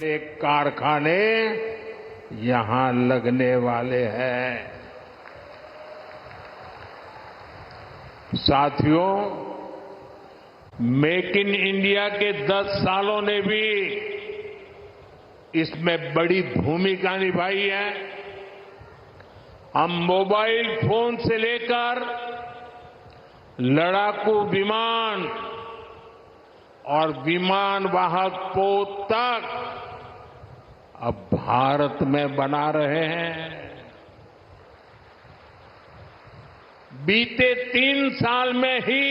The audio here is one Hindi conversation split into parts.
बड़े कारखाने यहां लगने वाले हैं। साथियों, मेक इन इंडिया के 10 सालों ने भी इसमें बड़ी भूमिका निभाई है। हम मोबाइल फोन से लेकर लड़ाकू विमान और विमान वाहक पोत तक अब भारत में बना रहे हैं। बीते 3 साल में ही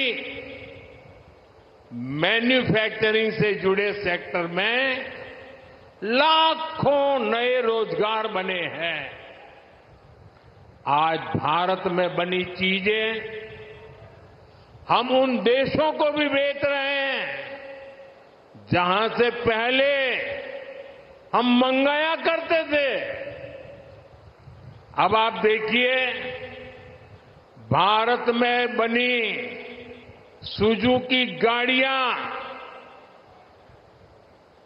मैन्युफैक्चरिंग से जुड़े सेक्टर में लाखों नए रोजगार बने हैं। आज भारत में बनी चीजें हम उन देशों को भी बेच रहे हैं जहां से पहले हम मंगाया करते थे। अब आप देखिए, भारत में बनी सुजुकी गाड़ियां,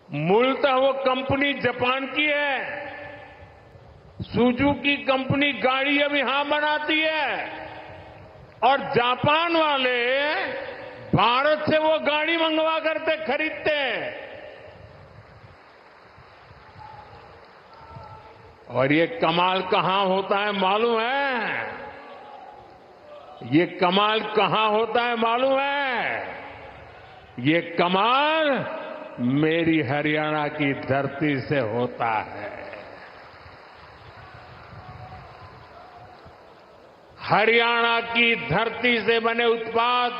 मूलतः वो कंपनी जापान की है। सुजुकी कंपनी गाड़ी अब यहां बनाती है और जापान वाले भारत से वो गाड़ी मंगवा करते खरीदते हैं। और ये कमाल कहां होता है मालूम है? ये कमाल कहां होता है मालूम है? ये कमाल मेरी हरियाणा की धरती से होता है। हरियाणा की धरती से बने उत्पाद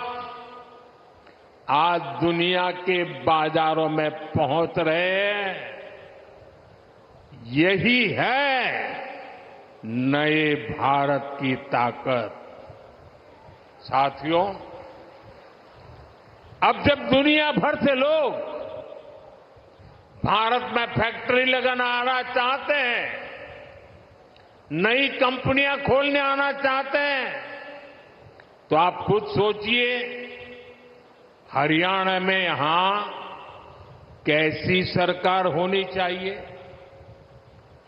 आज दुनिया के बाजारों में पहुंच रहे हैं। यही है नए भारत की ताकत। साथियों, अब जब दुनिया भर से लोग भारत में फैक्ट्री लगाना चाहते हैं, नई कंपनियां खोलने आना चाहते हैं, तो आप खुद सोचिए हरियाणा में यहां कैसी सरकार होनी चाहिए।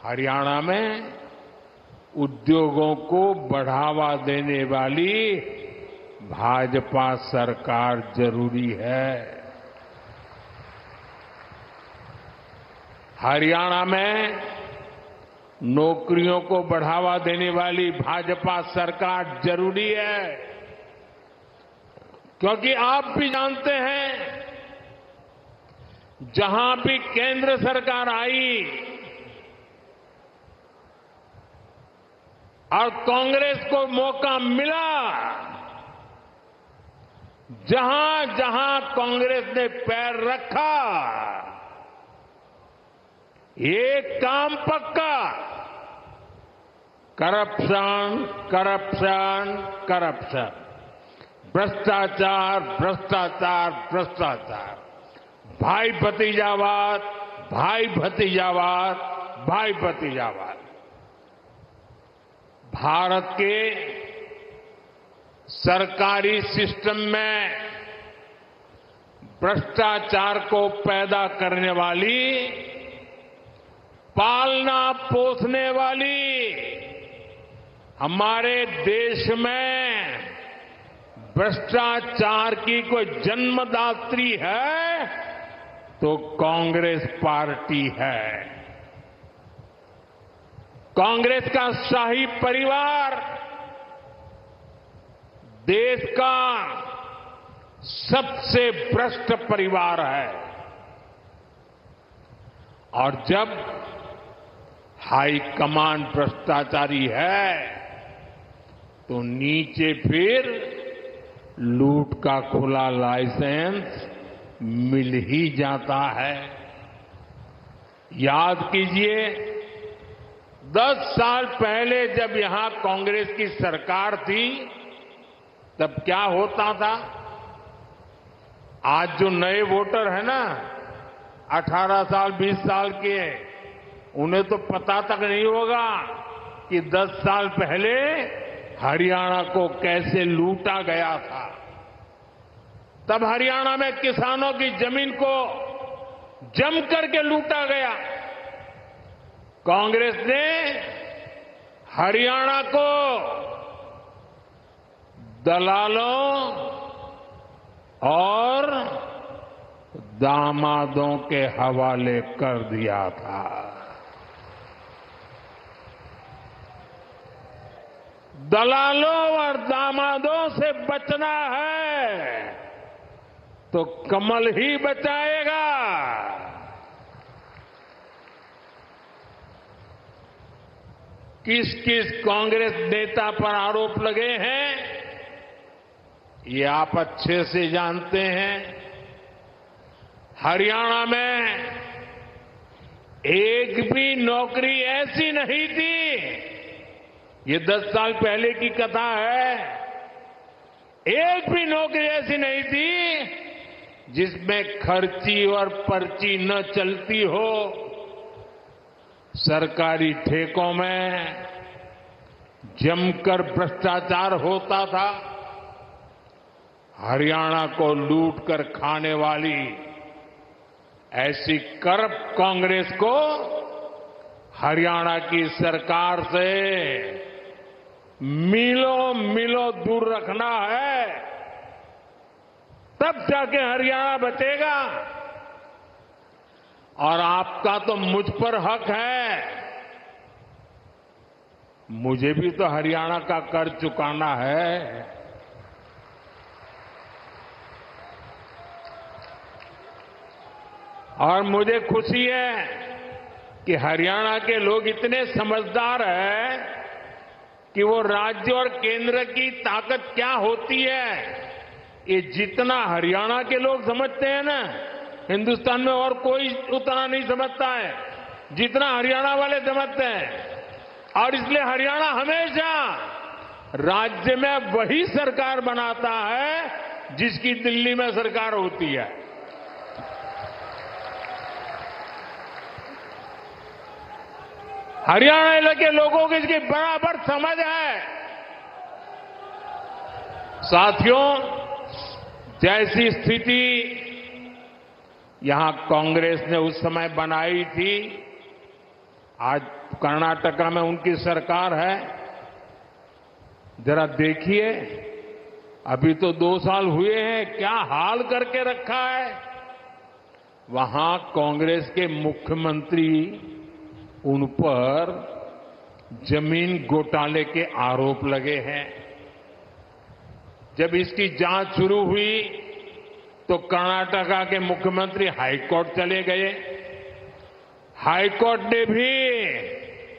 हरियाणा में उद्योगों को बढ़ावा देने वाली भाजपा सरकार जरूरी है। हरियाणा में नौकरियों को बढ़ावा देने वाली भाजपा सरकार जरूरी है, क्योंकि आप भी जानते हैं जहां भी केंद्र सरकार आई और कांग्रेस को मौका मिला, जहां जहां कांग्रेस ने पैर रखा, एक काम पक्का, करप्शन, करप्शन, करप्शन, भ्रष्टाचार, भ्रष्टाचार, भ्रष्टाचार, भाई भतीजावाद, भाई भतीजावाद, भाई भतीजावाद। भारत के सरकारी सिस्टम में भ्रष्टाचार को पैदा करने वाली, पालना पोसने वाली हमारे देश में भ्रष्टाचार की कोई जन्मदात्री है तो कांग्रेस पार्टी है। कांग्रेस का शाही परिवार देश का सबसे भ्रष्ट परिवार है। और जब हाईकमान भ्रष्टाचारी है तो नीचे फिर लूट का खुला लाइसेंस मिल ही जाता है। याद कीजिए, 10 साल पहले जब यहां कांग्रेस की सरकार थी तब क्या होता था। आज जो नए वोटर है ना, 18 साल 20 साल के, उन्हें तो पता तक नहीं होगा कि 10 साल पहले हरियाणा को कैसे लूटा गया था। तब हरियाणा में किसानों की जमीन को जम करके लूटा गया। कांग्रेस ने हरियाणा को दलालों और दामादों के हवाले कर दिया था। दलालों और दामादों से बचना है तो कमल ही बचाएगा। किस किस कांग्रेस नेता पर आरोप लगे हैं ये आप अच्छे से जानते हैं। हरियाणा में एक भी नौकरी ऐसी नहीं थी, ये 10 साल पहले की कथा है, एक भी नौकरी ऐसी नहीं थी जिसमें खर्ची और पर्ची न चलती हो। सरकारी ठेकों में जमकर भ्रष्टाचार होता था। हरियाणा को लूट कर खाने वाली ऐसी करप्ट कांग्रेस को हरियाणा की सरकार से मीलों मीलों दूर रखना है, तब जाके हरियाणा बचेगा। और आपका तो मुझ पर हक है, मुझे भी तो हरियाणा का कर चुकाना है। और मुझे खुशी है कि हरियाणा के लोग इतने समझदार हैं कि वो राज्य और केंद्र की ताकत क्या होती है ये जितना हरियाणा के लोग समझते हैं ना, हिंदुस्तान में और कोई उतना नहीं समझता है जितना हरियाणा वाले समझते हैं। और इसलिए हरियाणा हमेशा राज्य में वही सरकार बनाता है जिसकी दिल्ली में सरकार होती है। हरियाणा के लोगों को इसकी बराबर समझ है। साथियों, जैसी स्थिति यहां कांग्रेस ने उस समय बनाई थी, आज कर्नाटका में उनकी सरकार है। जरा देखिए, अभी तो 2 साल हुए हैं, क्या हाल करके रखा है। वहां कांग्रेस के मुख्यमंत्री उन पर जमीन घोटाले के आरोप लगे हैं। जब इसकी जांच शुरू हुई तो कर्नाटका के मुख्यमंत्री हाईकोर्ट चले गए। हाईकोर्ट ने भी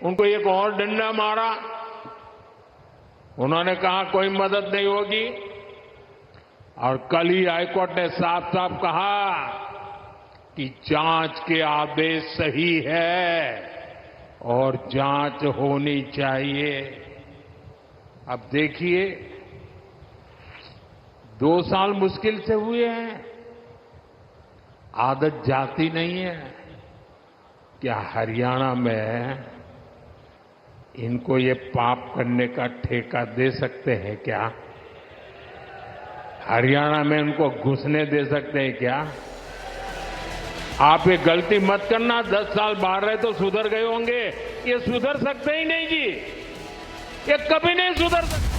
उनको एक और डंडा मारा। उन्होंने कहा कोई मदद नहीं होगी। और कल ही हाईकोर्ट ने साफ साफ कहा कि जांच के आदेश सही है और जांच होनी चाहिए। अब देखिए, 2 साल मुश्किल से हुए हैं, आदत जाती नहीं है। क्या हरियाणा में इनको ये पाप करने का ठेका दे सकते हैं क्या? हरियाणा में इनको घुसने दे सकते हैं क्या? आप ये गलती मत करना। 10 साल बाहर रहे तो सुधर गए होंगे, ये सुधर सकते ही नहीं जी, ये कभी नहीं सुधर सकते।